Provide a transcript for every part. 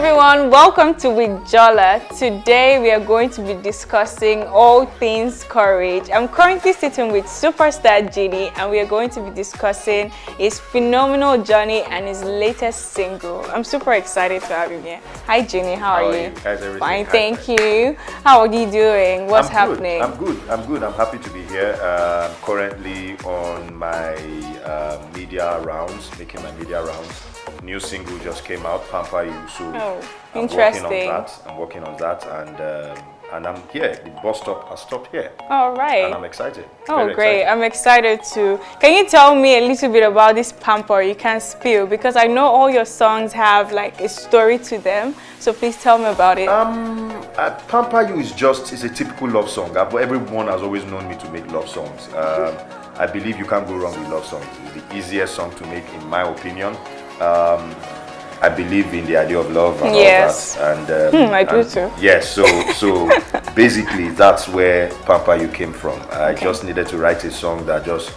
everyone, welcome to With Jola. Today we are going to be discussing all things courage. I'm currently sitting with superstar Ginny and we are going to be discussing his phenomenal journey and his latest single. I'm super excited to have him here. Hi Ginny, how are you? How's everything? Fine, thank you. How are you doing? What's happening? I'm good. I'm happy to be here. Currently on my media rounds, making my media rounds. New single just came out, Pamper You. So interesting. I'm working on that, and I'm here. The bus stop has stopped here. All right. And I'm excited. Oh, great! I'm excited too. Can you tell me a little bit about this Pamper You Can't Spill? Because I know all your songs have like a story to them. So please tell me about it. Pamper You is a typical love song. Everyone has always known me to make love songs. I believe you can't go wrong with love songs. It's the easiest song to make, in my opinion. I believe in the idea of love and all that. And I do too. Yes, so basically that's where Pamper You came from. I just needed to write a song that just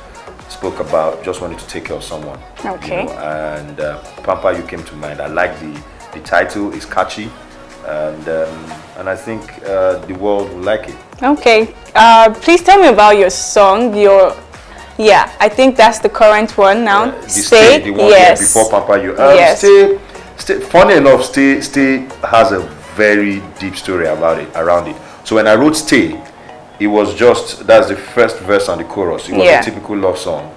spoke about, just wanted to take care of someone. Okay. You know, and Pamper You came to mind. I like the title, it's catchy, and I think the world will like it. Okay. Please tell me about your song, Yeah, I think that's the current one now. Stay, the one before Pamper You. Yes. Stay. Funny enough, Stay has a very deep story around it. So when I wrote Stay, it was that's the first verse and the chorus. It was a typical love song.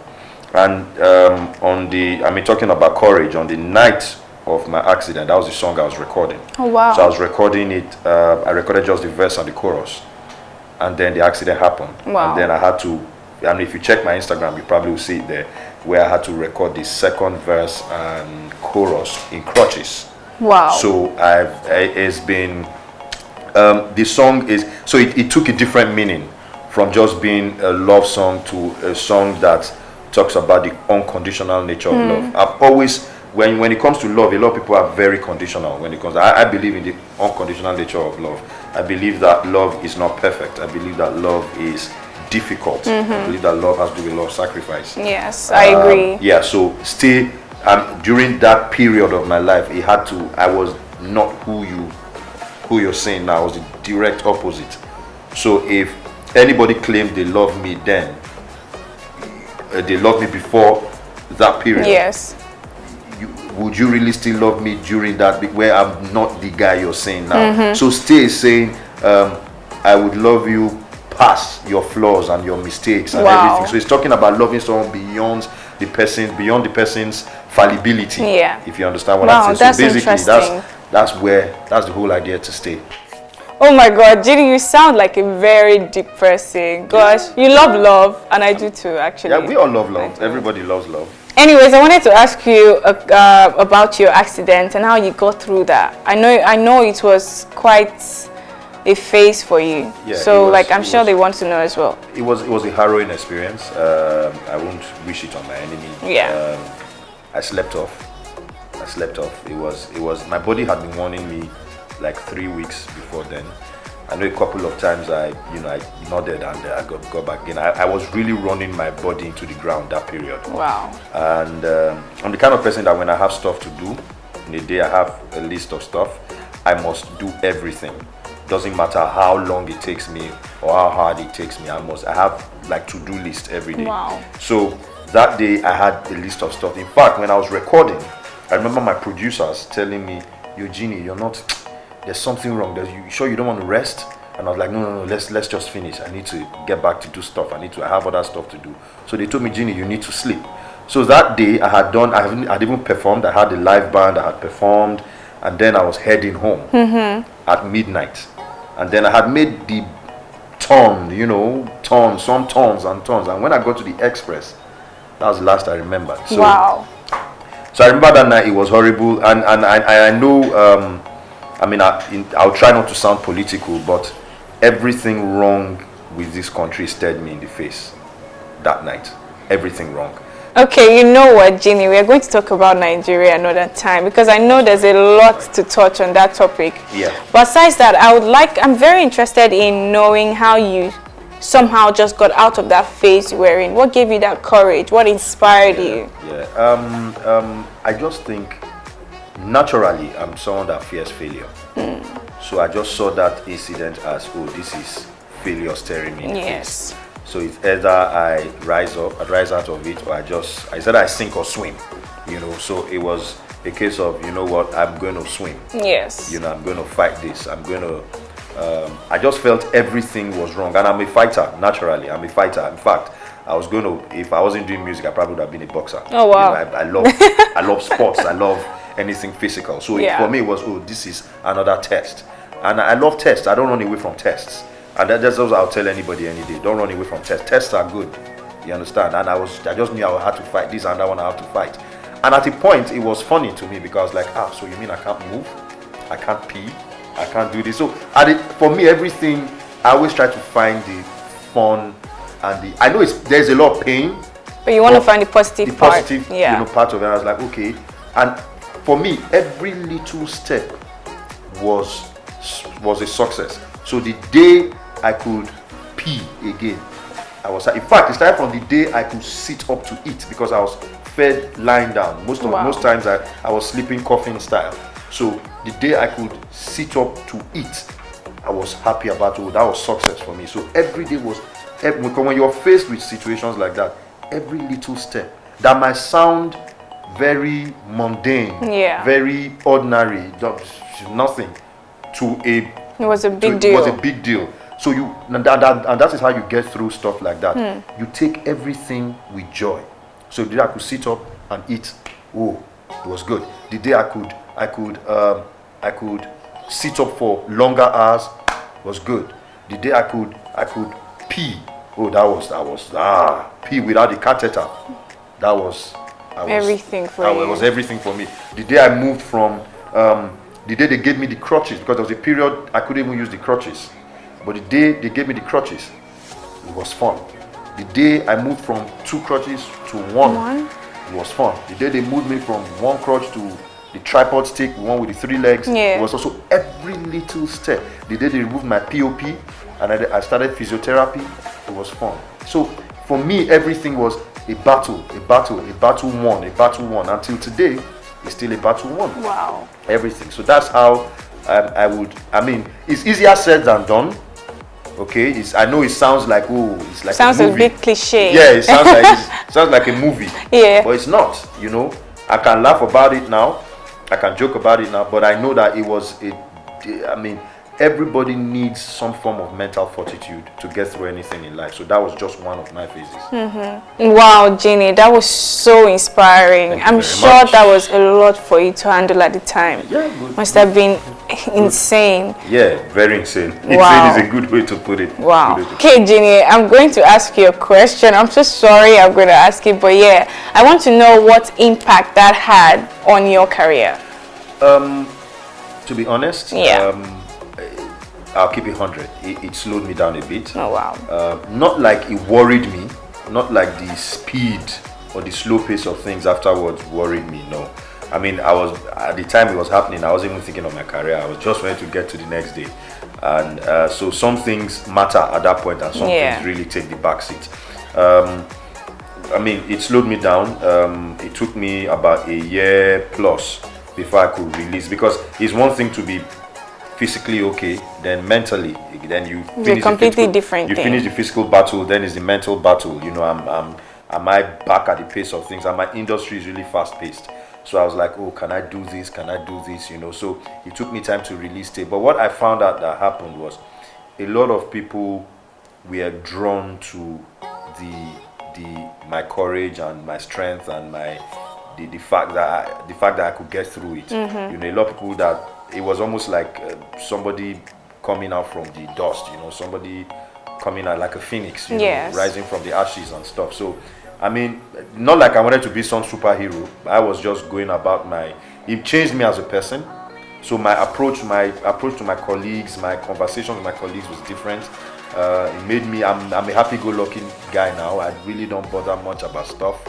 And talking about courage, on the night of my accident, that was the song I was recording. Oh wow! So I was recording it. I recorded just the verse and the chorus, and then the accident happened. Wow! And then I had to. If you check my Instagram, you probably will see it there, where I had to record the second verse and chorus in crutches. Wow. So it's been, the song is, so it took a different meaning from just being a love song to a song that talks about the unconditional nature of love. I've always, when it comes to love, a lot of people are very conditional when it comes. I believe in the unconditional nature of love. I believe that love is not perfect. I believe that love is difficult. I believe that love has to do with love sacrifice. Yes, I agree. Yeah, so Stay, during that period of my life, I was not who you're saying now. I was the direct opposite. So if anybody claimed they loved me then, they loved me before that period. Yes. Would you really still love me during that, where I'm not the guy you're saying now? So Stay is saying, I would love you past your flaws and your mistakes and everything. So it's talking about loving someone beyond the person's fallibility. Yeah. If you understand what I'm saying. That's so basically interesting. that's the whole idea to Stay. Oh my God, Ginny, you sound like a very deep person. Gosh, you love love, and I do too, actually. Yeah, we all love love. Everybody loves love. Anyways, I wanted to ask you about your accident and how you got through that. I know it was quite a phase for you. Yeah, so I'm sure they want to know as well. It was a harrowing experience. I won't wish it on my enemy. Yeah. I slept off. It was my body had been warning me like 3 weeks before then. I know a couple of times I nodded and I got back in. I was really running my body into the ground that period. Wow. And I'm the kind of person that when I have stuff to do in a day, I have a list of stuff. I must do everything. Doesn't matter how long it takes me or how hard it takes me. I have like to-do list every day. Wow. So that day I had a list of stuff. In fact, when I was recording, I remember my producers telling me, Eugenie, there's something wrong. You sure you don't want to rest? And I was like, no, let's just finish. I need to get back to do stuff. I have other stuff to do. So they told me, Ginny, you need to sleep. So that day I'd even performed. I had a live band, I had performed, and then I was heading home at midnight. And then I had made the turn, some turns. And when I got to the express, that was the last I remembered. So, wow. So I remember that night, it was horrible. And I know, I'll try not to sound political, but everything wrong with this country stared me in the face that night. Everything wrong. Okay, you know what, Ginny, we are going to talk about Nigeria another time because I know there's a lot to touch on that topic. Yeah. Besides that, I'm very interested in knowing how you somehow just got out of that phase you were in. What gave you that courage? What inspired you? Yeah. I just think naturally, I'm someone that fears failure. So I just saw that incident as, oh, this is failure staring me in the Yes. face. So it's either I rise out of it, or I said I sink or swim, So it was a case of, you know what, I'm going to swim. Yes. I'm going to fight this. I'm going to. I just felt everything was wrong, and I'm a fighter. Naturally, I'm a fighter. In fact, I was going to. If I wasn't doing music, I probably would have been a boxer. Oh wow! I love, I love sports. I love anything physical. So for me, it was, oh, this is another test, and I love tests. I don't run away from tests. And that's what I'll tell anybody any day. Don't run away from tests. Tests are good. You understand? And I just knew I had to fight this and that one I have to fight. And at a point, it was funny to me because like, so you mean I can't move? I can't pee? I can't do this? So for me, everything, I always try to find the fun and I know there's a lot of pain. But you want to find the positive part. The positive, part of it. I was like, okay. And for me, every little step was a success. So the day I could pee again, in fact, it started from the day I could sit up to eat because I was fed lying down. Most times I was sleeping coffin style. So the day I could sit up to eat, I was happy about it. That was success for me. So every day was, when you're faced with situations like that, every little step that might sound very mundane, very ordinary, nothing, it was a big deal. So and that is how you get through stuff like that. You take everything with joy. So the day I could sit up and eat, oh, it was good. The day I could sit up for longer hours, was good. The day I could pee, oh, that was pee without the catheter. Everything for you. It was everything for me. The day I moved from the day they gave me the crutches, because there was a period I couldn't even use the crutches. But the day they gave me the crutches, it was fun. The day I moved from 2 crutches to one, it was fun. The day they moved me from 1 crutch to the tripod stick, the one with the 3 legs, it was also every little step. The day they removed my POP and I started physiotherapy, it was fun. So for me, everything was a battle won. Until today, it's still a battle won. Wow. Everything. So that's how it's easier said than done. Okay, I know it sounds like, it's like sounds a bit cliche. Yeah, it sounds like a movie. Yeah, but it's not. I can laugh about it now, I can joke about it now, but I know that it was everybody needs some form of mental fortitude to get through anything in life. So that was just one of my phases. Wow, Jeannie, that was so inspiring. I'm sure that was a lot for you to handle at the time. Yeah, must have been insane. Yeah, very insane. Wow. Insane is a good way to put it. Wow. Okay, Jeannie, I'm going to ask you a question. I'm so sorry I'm going to ask it, but yeah, I want to know what impact that had on your career. To be honest, I'll keep it 100. It slowed me down a bit. Oh wow. Not like it worried me, not like the speed or the slow pace of things afterwards worried me. No, I mean, I was at the time it was happening, I wasn't even thinking of my career. I was just trying to get to the next day, and so some things matter at that point, and some things really take the back seat. I mean, it slowed me down. It took me about a year plus before I could release, because it's one thing to be physically okay, then mentally, then you finish different you thing. finish the physical battle, then it's the mental battle. Am I back at the pace of things? And my industry is really fast paced, so I was like, oh, can I do this, so it took me time to release it. But what I found out that happened was a lot of people were drawn to my courage and my strength and the fact that I could get through it. A lot of people that it was almost like somebody coming out from the dust, somebody coming out like a phoenix, rising from the ashes and stuff. So, I mean, not like I wanted to be some superhero. I was just going about it changed me as a person. So my approach to my colleagues, my conversations with my colleagues was different. It made me, I'm a happy-go-lucky guy now. I really don't bother much about stuff.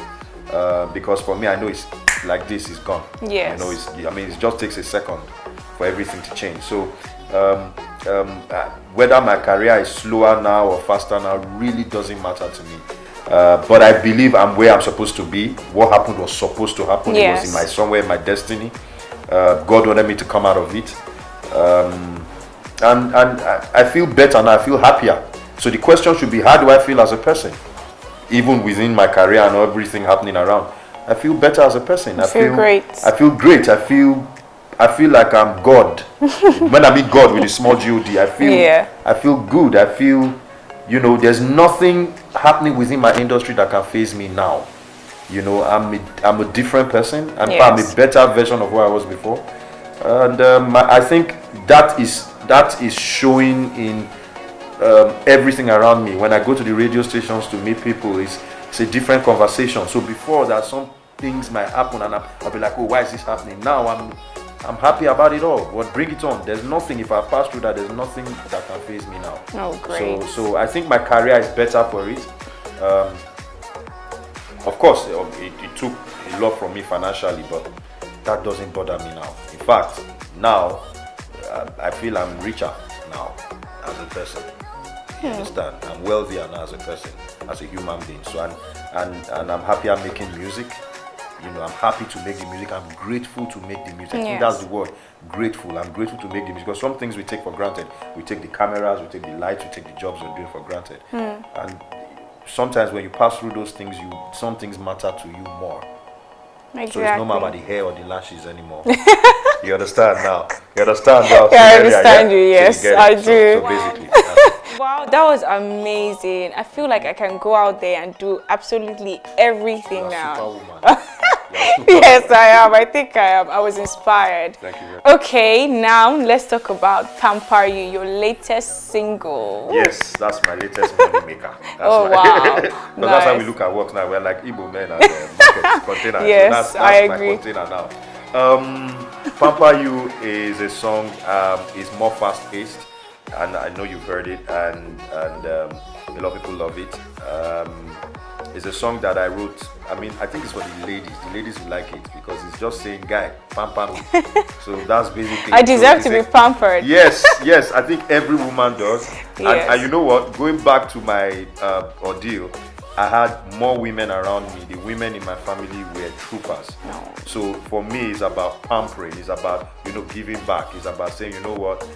Because for me, I know it's like this is gone. Yes. It just takes a second for everything to change. So whether my career is slower now or faster now really doesn't matter to me. But I believe I'm where I'm supposed to be. What happened was supposed to happen. It was somewhere in my destiny. God wanted me to come out of it. And I feel better now, I feel happier. So the question should be, how do I feel as a person? Even within my career and everything happening around, I feel better as a person. I feel great. I feel great. I feel like I'm God. When I mean God with a small God, I feel good. I feel, there's nothing happening within my industry that can faze me now. I'm a different person. I'm a better version of who I was before. And I think that is showing in everything around me. When I go to the radio stations to meet people, it's a different conversation. So before that, some things might happen and I'll be like, oh, why is this happening? Now I'm happy about it all. But bring it on. There's nothing, if I pass through that, there's nothing that can faze me now. Oh, great. So I think my career is better for it. Of course, it took a lot from me financially, but that doesn't bother me now. In fact, now I feel I'm richer now as a person. You understand? I'm wealthier now as a person, as a human being. So and I'm happy I'm making music. I'm happy to make the music. I'm grateful to make the music. I think that's the word. Grateful. I'm grateful to make the music, because some things we take for granted. We take the cameras, we take the lights, we take the jobs we're doing for granted. And sometimes when you pass through those things, some things matter to you more. Exactly. So it's no more about the hair or the lashes anymore. You understand now? You understand now? Yeah, I understand you, yes, so I do. So basically. Wow, that was amazing. I feel like I can go out there and do absolutely everything now. Superwoman. Yes, I am. I think I am. I was inspired. Thank you very much. Okay, now let's talk about Pamper You, your latest single. Yes, that's my latest money maker. Wow. That's how we look at work now. We're like Igbo men and market container. Yes, so I that's agree. my container now. Pamper You is a song, is more fast paced, and I know you've heard it, and a lot of people love it. It's a song that I wrote. I mean, I think it's for the ladies. The ladies will like it because it's just saying, "Guy, pamper me." So that's basically. I deserve to be pampered. Yes. I think every woman does. Yes. And you know what? Going back to my ordeal, I had more women around me. The women in my family were troopers. No. So for me, it's about pampering. It's about giving back. It's about saying, you know what?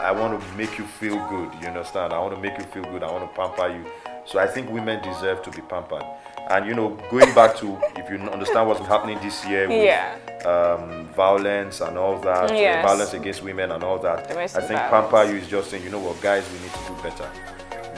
I want to make you feel good. You understand? I want to make you feel good. I want to pamper you. So I think women deserve to be pampered. And going back to, if you understand what's happening this year with violence and all that, violence against women and all that, I think Pamper You is just saying, you know what, guys, we need to do better.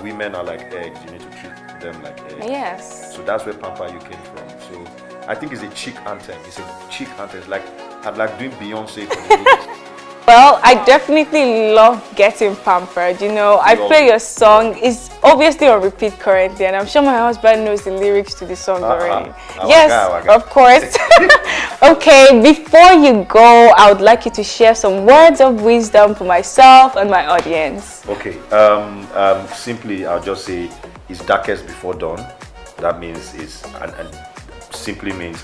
Women are like eggs, you need to treat them like eggs. Yes. So that's where Pamper You came from. So I think it's a chic anthem. It's a chic anthem. It's like, I'm like doing Beyonce for the ladies. Well, I definitely love getting pampered. I play your song. It's obviously on repeat currently, and I'm sure my husband knows the lyrics to the song already. Yes, of course. Okay, before you go, I would like you to share some words of wisdom for myself and my audience. Okay, simply I'll just say it's darkest before dawn. That means and simply means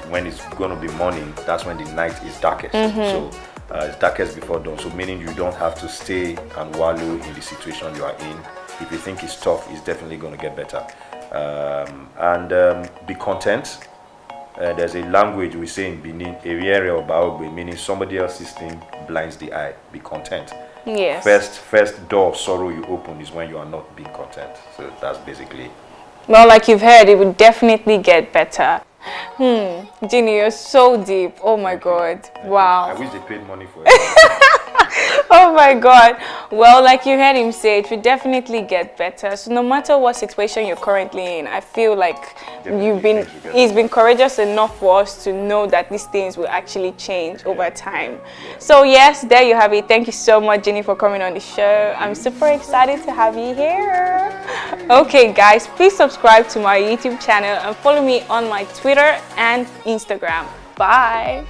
when it's going to be morning, that's when the night is darkest. So it's darkest before dawn. So meaning you don't have to stay and wallow in the situation you are in. If you think it's tough, it's definitely going to get better. And be content. There's a language we say in Benin, meaning somebody else's thing blinds the eye. Be content. Yes. First door of sorrow you open is when you are not being content. So that's basically it. Well, like you've heard, it would definitely get better. Ginny, you're so deep. Oh my God. Wow. I wish they paid money for it. Oh my God. Well, like you heard him say, it will definitely get better. So no matter what situation you're currently in, I feel like he's been courageous enough for us to know that these things will actually change over time. Yeah. So yes, there you have it. Thank you so much, Ginny, for coming on the show. I'm super excited to have you here. Okay, guys, please subscribe to my YouTube channel and follow me on my Twitter and Instagram. Bye.